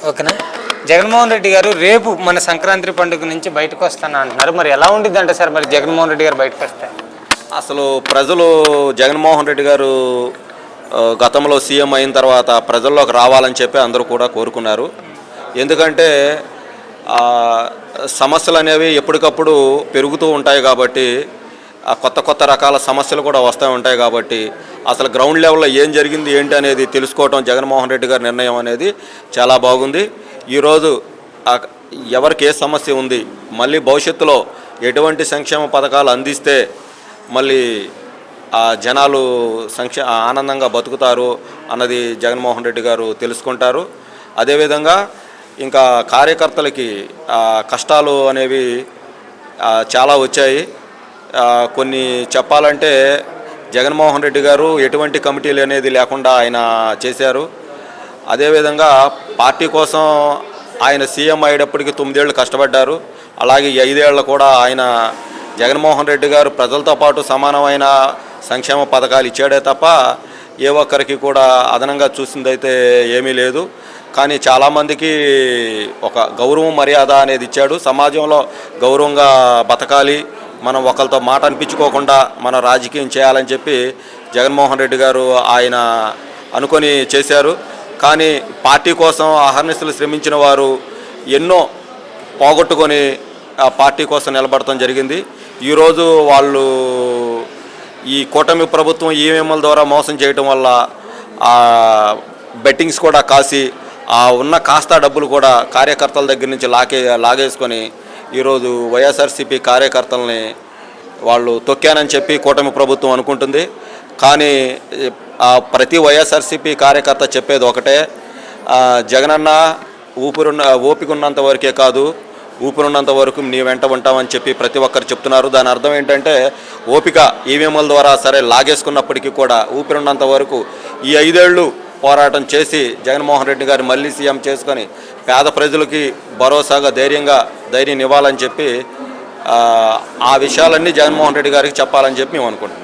ఓకేనా. జగన్మోహన్ రెడ్డి గారు రేపు మన సంక్రాంతి పండుగ నుంచి బయటకు వస్తాను అంటున్నారు. మరి ఎలా ఉండిద్ది అంటే సార్ మరి జగన్మోహన్ రెడ్డి గారు బయటకు వస్తే? అసలు ప్రజలు జగన్మోహన్ రెడ్డి గారు గతంలో సీఎం అయిన తర్వాత ప్రజల్లోకి రావాలని చెప్పి అందరూ కూడా కోరుకున్నారు. ఎందుకంటే సమస్యలు అనేవి ఎప్పటికప్పుడు పెరుగుతూ ఉంటాయి కాబట్టి, కొత్త కొత్త రకాల సమస్యలు కూడా వస్తూ ఉంటాయి కాబట్టి, అసలు గ్రౌండ్ లెవెల్లో ఏం జరిగింది ఏంటి అనేది తెలుసుకోవడం జగన్మోహన్ రెడ్డి గారి నిర్ణయం అనేది చాలా బాగుంది. ఈరోజు ఎవరికి ఏ సమస్య ఉంది, మళ్ళీ భవిష్యత్తులో ఎటువంటి సంక్షేమ పథకాలు అందిస్తే మళ్ళీ జనాలు ఆనందంగా బతుకుతారు అన్నది జగన్మోహన్ రెడ్డి గారు తెలుసుకుంటారు. అదేవిధంగా ఇంకా కార్యకర్తలకి కష్టాలు అనేవి చాలా వచ్చాయి. కొన్ని చెప్పాలంటే జగన్మోహన్ రెడ్డి గారు ఎటువంటి కమిటీలు అనేది లేకుండా ఆయన చేశారు. అదేవిధంగా పార్టీ కోసం ఆయన సీఎం అయ్యేటప్పటికి 9 ఏళ్ళు కష్టపడ్డారు. అలాగే 5 ఏళ్ళు కూడా ఆయన జగన్మోహన్ రెడ్డి గారు ప్రజలతో పాటు సమానమైన సంక్షేమ పథకాలు ఇచ్చాడే తప్ప ఏ ఒక్కరికి కూడా అదనంగా చూసిందైతే ఏమీ లేదు. కానీ చాలామందికి ఒక గౌరవం మర్యాద అనేది ఇచ్చాడు. సమాజంలో గౌరవంగా బతకాలి, మనం ఒకరితో మాట అనిపించుకోకుండా మనం రాజకీయం చేయాలని చెప్పి జగన్మోహన్ రెడ్డి గారు ఆయన అనుకొని చేశారు. కానీ పార్టీ కోసం అహర్నిశలు శ్రమించిన వారు ఎన్నో పోగొట్టుకొని ఆ పార్టీ కోసం నిలబడటం జరిగింది. ఈరోజు వాళ్ళు ఈ కూటమి ప్రభుత్వం ఈవీఎంల ద్వారా మోసం చేయటం వల్ల బెట్టింగ్స్ కూడా కాసి ఉన్న కాస్త డబ్బులు కూడా కార్యకర్తల దగ్గర నుంచి లాగేసుకొని ఈరోజు వైఎస్ఆర్సీపీ కార్యకర్తల్ని వాళ్ళు తొక్కానని చెప్పి కూటమి ప్రభుత్వం అనుకుంటుంది. కానీ ప్రతి వైఎస్ఆర్సీపీ కార్యకర్త చెప్పేది ఒకటే, జగనన్న ఓపిక ఉన్నంత వరకే కాదు, ఊపిరిన్నంత వరకు నీ వెంట ఉంటామని చెప్పి ప్రతి ఒక్కరు చెప్తున్నారు. దాని అర్థం ఏంటంటే ఓపిక ఈవీఎంల ద్వారా సరే లాగేసుకున్నప్పటికీ కూడా ఊపిరిన్నంత వరకు ఈ 5 ఏళ్ళు పోరాటం చేసి జగన్మోహన్ రెడ్డి గారు మళ్ళీ సీఎం చేసుకొని పేద ప్రజలకి భరోసాగా ధైర్యం ఇవ్వాలని చెప్పి ఆ విషయాలన్నీ జగన్మోహన్ రెడ్డి గారికి చెప్పాలని చెప్పి మేము అనుకుంటున్నాం.